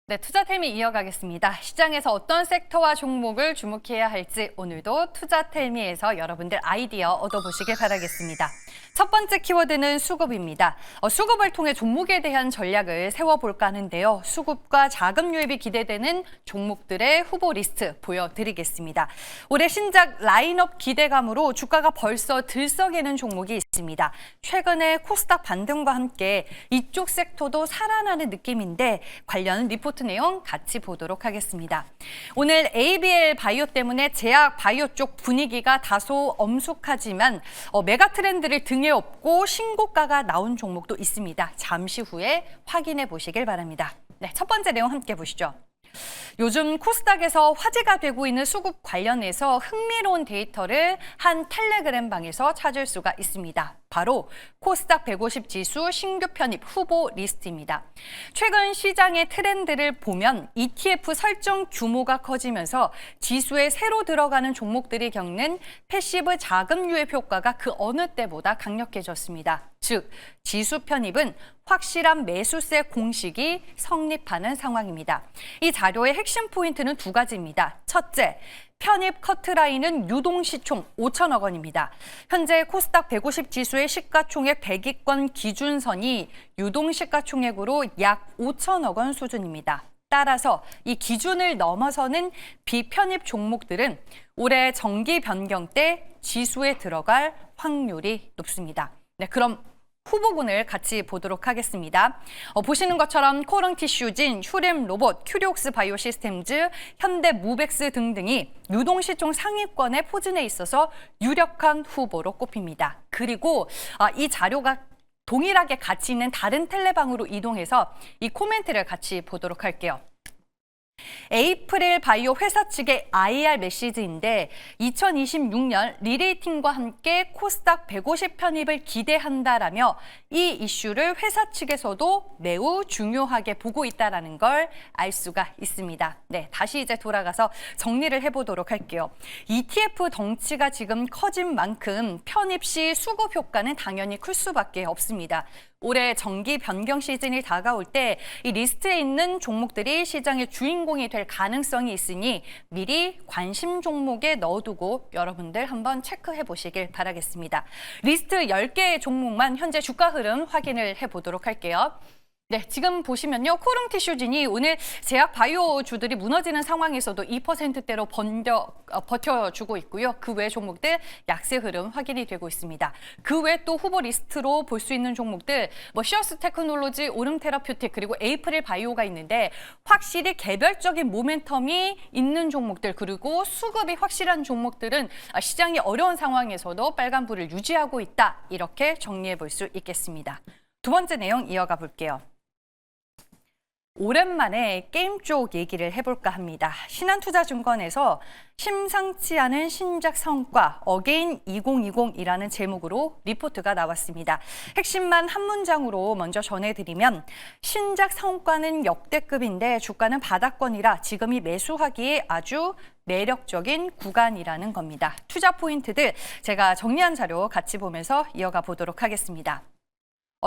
네, 투자텔미 이어가겠습니다. 시장에서 어떤 섹터와 종목을 주목해야 할지 오늘도 투자텔미에서 여러분들 아이디어 얻어보시길 바라겠습니다. 첫 번째 키워드는 수급입니다. 수급을 통해 종목에 대한 전략을 세워볼까 하는데요. 수급과 자금 유입이 기대되는 종목들의 후보 리스트 보여드리겠습니다. 올해 신작 라인업 기대감으로 주가가 벌써 들썩이는 종목이 있습니다. 최근에 코스닥 반등과 함께 이쪽 섹터도 살아나는 느낌인데 관련 리포트 내용 같이 보도록 하겠습니다. 오늘 ABL 바이오 때문에 제약 바이오 쪽 분위기가 다소 엄숙하지만 메가 트렌드를 등에 업고 신고가가 나온 종목도 있습니다. 잠시 후에 확인해 보시길 바랍니다. 네, 첫 번째 내용 함께 보시죠. 요즘 코스닥에서 화제가 되고 있는 수급 관련해서 흥미로운 데이터를 한 텔레그램 방에서 찾을 수가 있습니다. 바로 코스닥 150 지수 신규 편입 후보 리스트입니다. 최근 시장의 트렌드를 보면 ETF 설정 규모가 커지면서 지수에 새로 들어가는 종목들이 겪는 패시브 자금 유입 효과가 그 어느 때보다 강력해졌습니다. 즉, 지수 편입은 확실한 매수세 공식이 성립하는 상황입니다. 이 자료의 핵심 포인트는 두 가지입니다. 첫째, 편입 커트라인은 유동시총 5천억 원입니다. 현재 코스닥 150 지수의 시가총액 100위권 기준선이 유동시가총액으로 약 5천억 원 수준입니다. 따라서 이 기준을 넘어서는 비편입 종목들은 올해 정기 변경 때 지수에 들어갈 확률이 높습니다. 네, 그럼 후보군을 같이 보도록 하겠습니다. 보시는 것처럼 코릉티슈진, 휴렘로봇, 큐리옥스 바이오시스템즈, 현대무벡스 등등이 유동시총 상위권에 포진해 있어서 유력한 후보로 꼽힙니다. 그리고 이 자료가 동일하게 같이 있는 다른 텔레방으로 이동해서 이 코멘트를 같이 보도록 할게요. 에이프릴 바이오 회사 측의 IR 메시지인데 2026년 리레이팅과 함께 코스닥 150 편입을 기대한다라며 이 이슈를 회사 측에서도 매우 중요하게 보고 있다는 걸 알 수가 있습니다. 네, 다시 이제 돌아가서 정리를 해보도록 할게요. ETF 덩치가 지금 커진 만큼 편입 시 수급 효과는 당연히 클 수밖에 없습니다. 올해 정기 변경 시즌이 다가올 때 이 리스트에 있는 종목들이 시장의 주인공이 될 가능성이 있으니 미리 관심 종목에 넣어두고 여러분들 한번 체크해 보시길 바라겠습니다. 리스트 10개의 종목만 현재 주가 흐름 확인을 해보도록 할게요. 네, 지금 보시면요. 코릉티슈진이 오늘 제약 바이오주들이 무너지는 상황에서도 2%대로 버텨주고 있고요. 그 외 종목들 약세 흐름 확인이 되고 있습니다. 그 외 또 후보 리스트로 볼 수 있는 종목들 시어스 테크놀로지, 오름 테라퓨틱 그리고 에이프릴 바이오가 있는데 확실히 개별적인 모멘텀이 있는 종목들 그리고 수급이 확실한 종목들은 시장이 어려운 상황에서도 빨간불을 유지하고 있다. 이렇게 정리해 볼 수 있겠습니다. 두 번째 내용 이어가 볼게요. 오랜만에 게임 쪽 얘기를 해볼까 합니다. 신한투자증권에서 심상치 않은 신작 성과 어게인 2020이라는 제목으로 리포트가 나왔습니다. 핵심만 한 문장으로 먼저 전해드리면 신작 성과는 역대급인데 주가는 바닥권이라 지금이 매수하기에 아주 매력적인 구간이라는 겁니다. 투자 포인트들 제가 정리한 자료 같이 보면서 이어가 보도록 하겠습니다.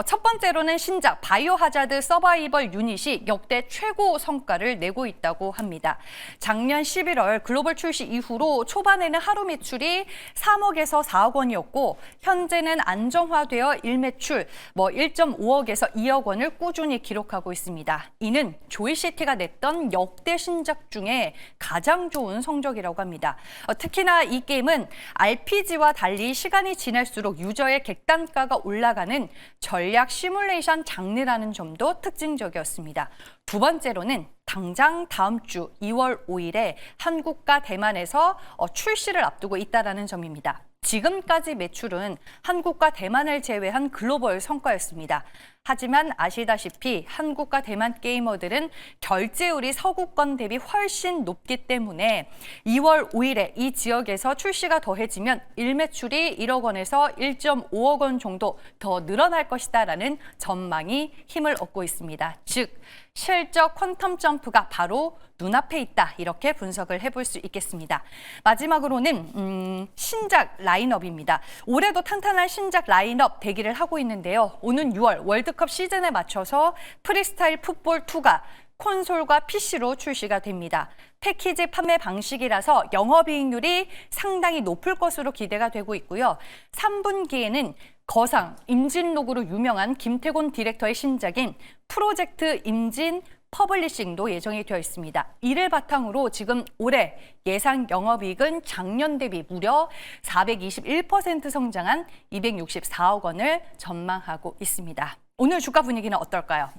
첫 번째로는 신작 바이오하자드 서바이벌 유닛이 역대 최고 성과를 내고 있다고 합니다. 작년 11월 글로벌 출시 이후로 초반에는 하루 매출이 3억에서 4억 원이었고 현재는 안정화되어 일매출 1.5억에서 2억 원을 꾸준히 기록하고 있습니다. 이는 조이시티가 냈던 역대 신작 중에 가장 좋은 성적이라고 합니다. 특히나 이 게임은 RPG와 달리 시간이 지날수록 유저의 객단가가 올라가는 전략 시뮬레이션 장르라는 점도 특징적이었습니다. 두 번째로는 당장 다음 주 2월 5일에 한국과 대만에서 출시를 앞두고 있다는 점입니다. 지금까지 매출은 한국과 대만을 제외한 글로벌 성과였습니다. 하지만 아시다시피 한국과 대만 게이머들은 결제율이 서구권 대비 훨씬 높기 때문에 2월 5일에 이 지역에서 출시가 더해지면 일매출이 1억 원에서 1.5억 원 정도 더 늘어날 것이다라는 전망이 힘을 얻고 있습니다. 즉, 실적 퀀텀 점프가 바로 눈앞에 있다. 이렇게 분석을 해볼 수 있겠습니다. 마지막으로는 신작 라인업입니다. 올해도 탄탄한 신작 라인업 대기를 하고 있는데요. 오는 6월 월드컵 시즌에 맞춰서 프리스타일 풋볼 2가 콘솔과 PC로 출시가 됩니다. 패키지 판매 방식이라서 영업이익률이 상당히 높을 것으로 기대가 되고 있고요. 3분기에는 거상, 임진록으로 유명한 김태곤 디렉터의 신작인 프로젝트 임진 퍼블리싱도 예정이 되어 있습니다. 이를 바탕으로 지금 올해 예상 영업이익은 작년 대비 무려 421% 성장한 264억 원을 전망하고 있습니다. 오늘 주가 분위기는 어떨까요?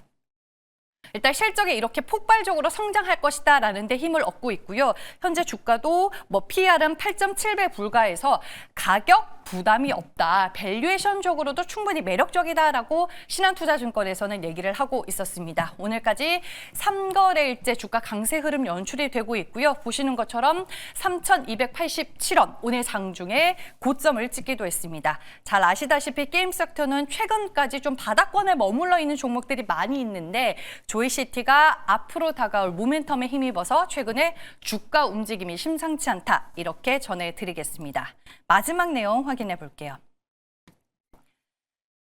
일단 실적이 이렇게 폭발적으로 성장할 것이다라는 데 힘을 얻고 있고요. 현재 주가도 PR은 8.7배 불과해서 가격 부담이 없다. 밸류에이션적으로도 충분히 매력적이다라고 신한투자증권에서는 얘기를 하고 있었습니다. 오늘까지 3거래일째 주가 강세 흐름 연출이 되고 있고요. 보시는 것처럼 3,287원 오늘 장중에 고점을 찍기도 했습니다. 잘 아시다시피 게임 섹터는 최근까지 좀 바닥권에 머물러 있는 종목들이 많이 있는데 조이시티가 앞으로 다가올 모멘텀에 힘입어서 최근에 주가 움직임이 심상치 않다. 이렇게 전해드리겠습니다. 마지막 내용 확인해 볼게요.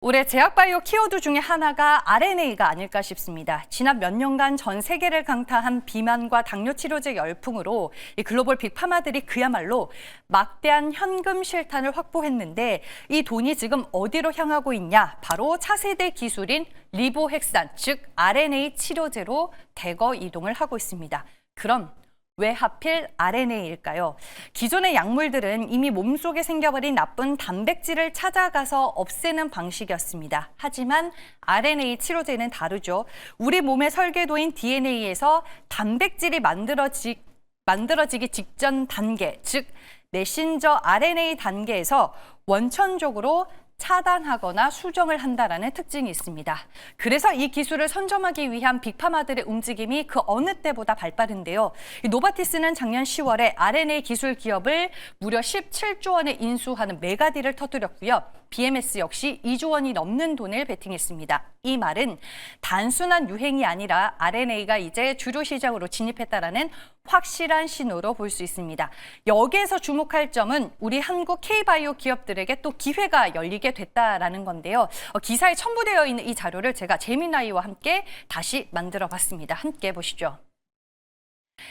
올해 제약바이오 키워드 중에 하나가 RNA가 아닐까 싶습니다. 지난 몇 년간 전 세계를 강타한 비만과 당뇨 치료제 열풍으로 이 글로벌 빅파마들이 그야말로 막대한 현금 실탄을 확보했는데 이 돈이 지금 어디로 향하고 있냐? 바로 차세대 기술인 리보핵산, 즉 RNA 치료제로 대거 이동을 하고 있습니다. 그럼 왜 하필 RNA일까요? 기존의 약물들은 이미 몸속에 생겨버린 나쁜 단백질을 찾아가서 없애는 방식이었습니다. 하지만 RNA 치료제는 다르죠. 우리 몸의 설계도인 DNA에서 단백질이 만들어지기 직전 단계, 즉 메신저 RNA 단계에서 원천적으로 차단하거나 수정을 한다라는 특징이 있습니다. 그래서 이 기술을 선점하기 위한 빅파마들의 움직임이 그 어느 때보다 발빠른데요. 노바티스는 작년 10월에 RNA 기술 기업을 무려 17조 원에 인수하는 메가딜을 터뜨렸고요. BMS 역시 2조 원이 넘는 돈을 베팅했습니다. 이 말은 단순한 유행이 아니라 RNA가 이제 주류 시장으로 진입했다라는 확실한 신호로 볼 수 있습니다. 여기에서 주목할 점은 우리 한국 K바이오 기업들에게 또 기회가 열리게 됐다라는 건데요. 기사에 첨부되어 있는 이 자료를 제가 재미나이와 함께 다시 만들어 봤습니다. 함께 보시죠.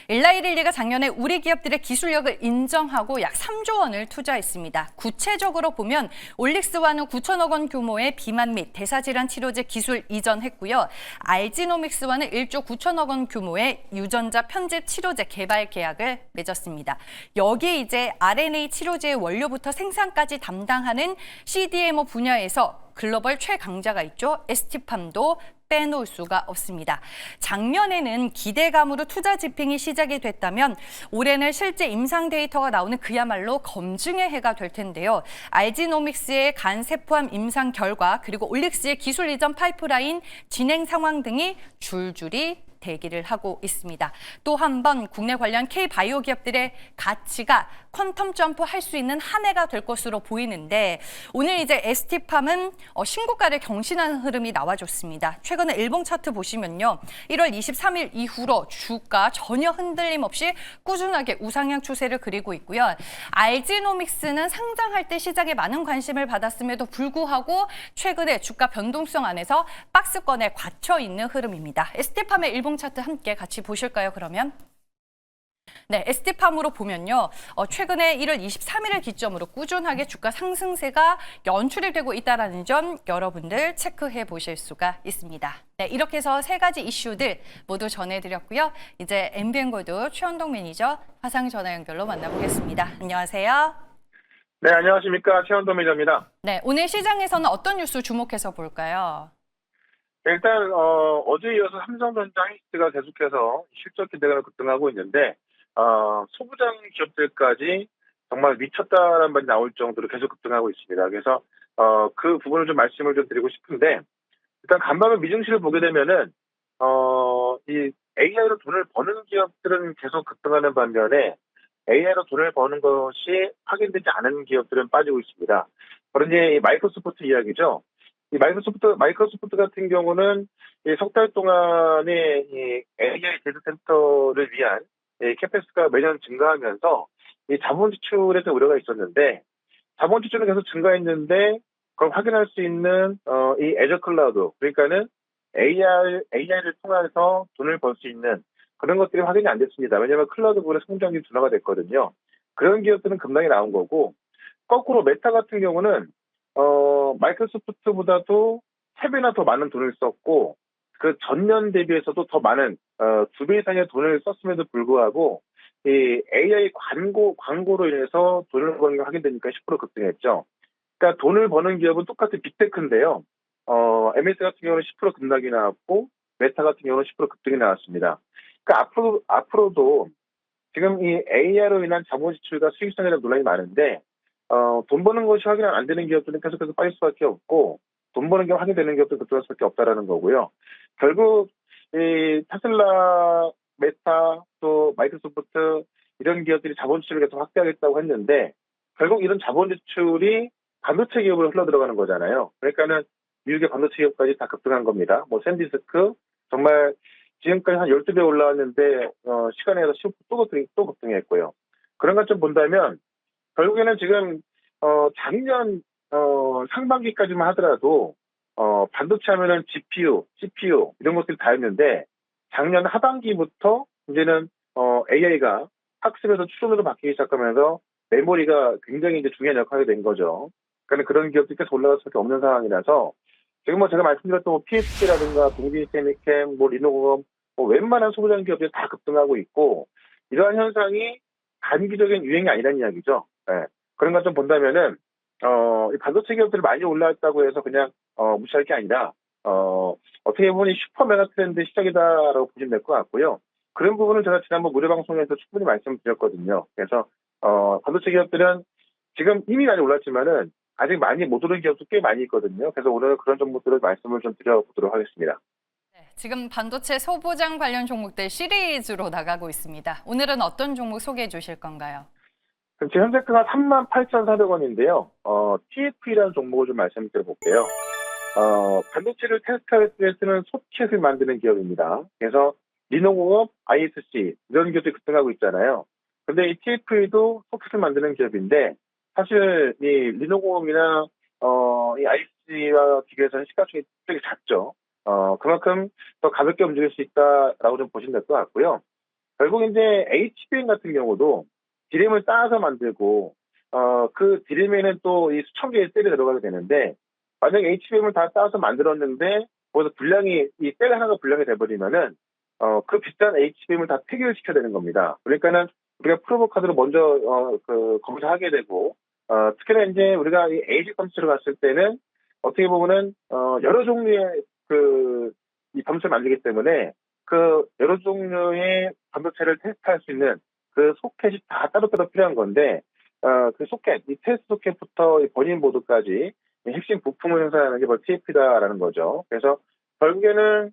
일라이릴리가 작년에 우리 기업들의 기술력을 인정하고 약 3조 원을 투자했습니다. 구체적으로 보면 올릭스와는 9천억 원 규모의 비만 및 대사질환 치료제 기술 이전했고요. 알지노믹스와는 1조 9천억 원 규모의 유전자 편집 치료제 개발 계약을 맺었습니다. 여기에 이제 RNA 치료제의 원료부터 생산까지 담당하는 CDMO 분야에서 글로벌 최강자가 있죠. ST팜도 빼놓을 수가 없습니다. 작년에는 기대감으로 투자 집행이 시작이 됐다면 올해는 실제 임상 데이터가 나오는 그야말로 검증의 해가 될 텐데요. 알지노믹스의 간 세포암 임상 결과 그리고 올릭스의 기술 이전 파이프라인 진행 상황 등이 줄줄이 대기를 하고 있습니다. 또 한 번 국내 관련 K바이오 기업들의 가치가 퀀텀 점프할 수 있는 한 해가 될 것으로 보이는데 오늘 이제 ST팜은 신고가를 경신하는 흐름이 나와줬습니다. 최근에 일봉 차트 보시면요. 1월 23일 이후로 주가 전혀 흔들림 없이 꾸준하게 우상향 추세를 그리고 있고요. 알지노믹스는 상장할 때 시장에 많은 관심을 받았음에도 불구하고 최근에 주가 변동성 안에서 박스권에 갇혀 있는 흐름입니다. ST팜의 일봉 차트 함께 같이 보실까요, 그러면? 네, ST팜으로 보면요. 최근에 1월 23일을 기점으로 꾸준하게 주가 상승세가 연출이 되고 있다는 점 여러분들 체크해 보실 수가 있습니다. 네, 이렇게 해서 세 가지 이슈들 모두 전해드렸고요. 이제 MBN골드 최원동 매니저 화상 전화 연결로 만나보겠습니다. 안녕하세요. 네, 안녕하십니까. 최원동 매니저입니다. 네, 오늘 시장에서는 어떤 뉴스 주목해서 볼까요? 일단 어제 이어서 삼성전자 히스가 계속해서 실적 기대가 급등하고 있는데 소부장 기업들까지 정말 미쳤다라는 말이 나올 정도로 계속 급등하고 있습니다. 그래서 그 부분을 좀 말씀을 좀 드리고 싶은데 일단 간밤에 미증시를 보게 되면은 이 AI로 돈을 버는 기업들은 계속 급등하는 반면에 AI로 돈을 버는 것이 확인되지 않은 기업들은 빠지고 있습니다. 바로 이제 이 마이크로소프트 이야기죠. 이 마이크로소프트 같은 경우는 석 달 동안에 이 AI 데이터 센터를 위한 캐pe스가 매년 증가하면서 이 자본 지출에 대한 우려가 있었는데 자본 지출은 계속 증가했는데 그걸 확인할 수 있는 이 애저 클라우드 그러니까는 AI를 통해서 돈을 벌 수 있는 그런 것들이 확인이 안 됐습니다. 왜냐하면 클라우드 부분의 성장이 둔화가 됐거든요. 그런 기업들은 급락이 나온 거고, 거꾸로 메타 같은 경우는 마이크로소프트보다도 3배나 더 많은 돈을 썼고, 그 전년 대비해서도 더 많은 2배 이상의 돈을 썼음에도 불구하고 이 AI 광고로 인해서 돈을 버는 게 확인되니까 10% 급등했죠. 그러니까 돈을 버는 기업은 똑같은 빅테크인데요. MS 같은 경우는 10% 급락이 나왔고, 메타 같은 경우는 10% 급등이 나왔습니다. 그러니까 앞으로도 지금 이 AI로 인한 자본 지출과 수익성에 대한 논란이 많은데, 돈 버는 것이 확인 안 되는 기업들은 계속해서 빠질 수밖에 없고, 돈 버는 게 확인되는 기업들은 급등할 수밖에 없다라는 거고요. 결국 이 테슬라, 메타, 또 마이크로소프트 이런 기업들이 자본 지출을 계속 확대하겠다고 했는데, 결국 이런 자본 지출이 반도체 기업으로 흘러 들어가는 거잖아요. 그러니까는 미국의 반도체 기업까지 다 급등한 겁니다. 뭐 샌디스크 정말 지금까지 한 12배 올라왔는데 시간에 해서 또 급등했고요. 그런 것 좀 본다면 결국에는 지금 작년 상반기까지만 하더라도 반도체 하면은 GPU, CPU 이런 것들이 다 있는데 작년 하반기부터 이제는 AI가 학습에서 추론으로 바뀌기 시작하면서 메모리가 굉장히 이제 중요한 역할이 된 거죠. 그러니까 그런 기업들이 계속 올라갈 수밖에 없는 상황이라서 지금 뭐 제가 말씀드렸던 뭐 PSP라든가 동기세미캠, 뭐 리노공, 뭐 웬만한 소부장 기업들이 다 급등하고 있고 이러한 현상이 단기적인 유행이 아니라는 이야기죠. 예. 그런 것 좀 본다면은 이 반도체 기업들이 많이 올라왔다고 해서 그냥 무시할 게 아니라 어떻게 보니 슈퍼 메가 트렌드 시작이다라고 보시면 될 것 같고요. 그런 부분은 제가 지난번 무료 방송에서 충분히 말씀드렸거든요. 그래서 반도체 기업들은 지금 이미 많이 올랐지만은 아직 많이 못 오른 기업도 꽤 많이 있거든요. 그래서 오늘 그런 종목들을 말씀을 좀 드려보도록 하겠습니다. 네, 지금 반도체 소부장 관련 종목들 시리즈로 나가고 있습니다. 오늘은 어떤 종목 소개해 주실 건가요? 지금 현재가가 38,400원인데요. TFE라는 종목을 좀 말씀드려 볼게요. 반도체를 테스트할 때 쓰는 소켓을 만드는 기업입니다. 그래서 리노공업, ISC 이런 기업들이 급등하고 있잖아요. 근데 이 TFE도 소켓을 만드는 기업인데 사실 이 리노공업이나 이 ISC와 비교해서는 시가총액이 되게 작죠. 그만큼 더 가볍게 움직일 수 있다라고 좀 보시면 될 것 같고요. 결국 이제 HBM 같은 경우도 디램을 따서 만들고 그 디램에는 또 이 수천 개의 셀이 들어가게 되는데 만약에 HBM을 다 따서 만들었는데 거기서 분량이 이 셀 하나가 분량이 돼버리면은 그 비싼 HBM을 다 폐기를 시켜야 되는 겁니다. 그러니까는 우리가 프로브 카드로 먼저 그 검사하게 되고 특히나 이제 우리가 이 AG 컴퓨터를 갔을 때는 어떻게 보면은 여러 종류의 그 이 반도체를 만들기 때문에 그 여러 종류의 반도체를 테스트할 수 있는 그 소켓이 다 따로따로 필요한 건데 그 소켓, 이 테스트 소켓부터 이 버닝 보드까지 이 핵심 부품을 생산하는 게 바로 TF다라는 거죠. 그래서 결국에는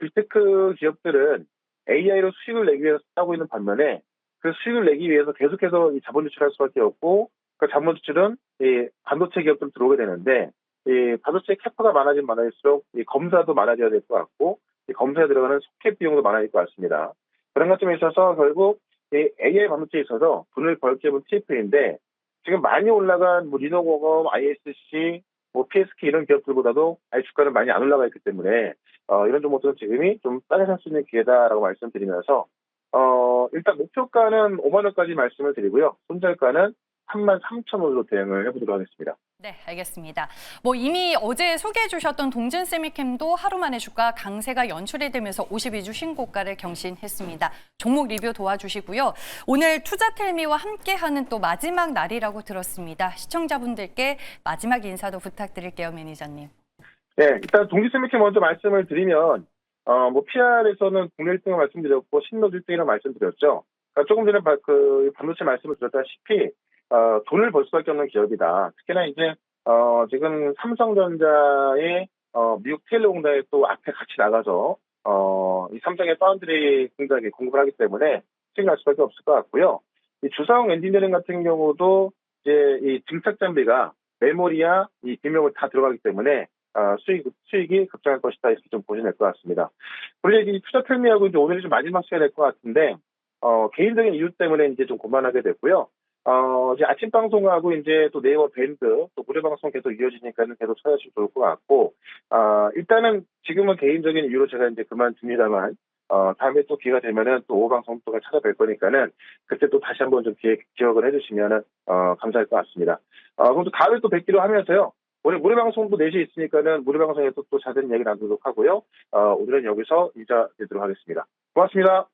빅테크 기업들은 AI로 수익을 내기 위해서 하고 있는 반면에 그 수익을 내기 위해서 계속해서 이 자본 지출할 수밖에 없고 그 자본 지출은 이 반도체 기업들 들어오게 되는데 이 반도체 캐파가 많아질수록 이 검사도 많아져야 될 것 같고 이 검사에 들어가는 소켓 비용도 많아질 것 같습니다. 그런 것점에 있어서 결국 이 AI 반도체에 있어서 돈을 벌 기업은 TF인데 지금 많이 올라간 뭐 리노공업, ISC, 뭐 PSK 이런 기업들보다도 아예 주가는 많이 안 올라가 있기 때문에 이런 종목들은 지금이 좀 싸게 살 수 있는 기회다라고 말씀드리면서 일단 목표가는 5만 원까지 말씀을 드리고요. 손절가는 33,000원으로 대응을 해보도록 하겠습니다. 네, 알겠습니다. 뭐 이미 어제 소개해 주셨던 동진세미캠도 하루 만에 주가 강세가 연출이 되면서 52주 신고가를 경신했습니다. 종목 리뷰 도와주시고요. 오늘 투자텔미와 함께하는 또 마지막 날이라고 들었습니다. 시청자분들께 마지막 인사도 부탁드릴게요, 매니저님. 네, 일단 동진세미캠 먼저 말씀을 드리면 뭐 PR에서는 국내 1등을 말씀드렸고 신노 1등이라고 말씀드렸죠. 그러니까 조금 전에 그 반도체 말씀을 드렸다시피 돈을 벌 수밖에 없는 기업이다. 특히나 이제 지금 삼성전자의 미국 테일러 공장에 또 앞에 같이 나가서 이 삼성의 파운드리 공장에 공급을 하기 때문에 수익 날 수밖에 없을 것 같고요. 이 주성 엔지니어링 같은 경우도 이제 이 증착 장비가 메모리와 이 비명을 다 들어가기 때문에 수익이 급증할 것이다 이렇게 좀 보시면 될 것 같습니다. 그리고 이 투자 틀미하고 이제 오늘이 좀 마지막 시간이 될 것 같은데 개인적인 이유 때문에 이제 좀 고만하게 됐고요. 이제 아침 방송하고 이제 또 네이버 밴드, 또 무료 방송 계속 이어지니까는 계속 찾아주시면 좋을 것 같고, 일단은 지금은 개인적인 이유로 제가 이제 그만둡니다만, 다음에 또 기회가 되면은 또 오후 방송 또 찾아뵐 거니까는 그때 또 다시 한번 좀 기억을 해주시면은, 감사할 것 같습니다. 그럼 또 다음에 또 뵙기로 하면서요. 오늘 무료 방송도 4시에 있으니까는 무료 방송에서 또 자세한 이야기 나누도록 하고요. 오늘은 여기서 인사드리도록 하겠습니다. 고맙습니다.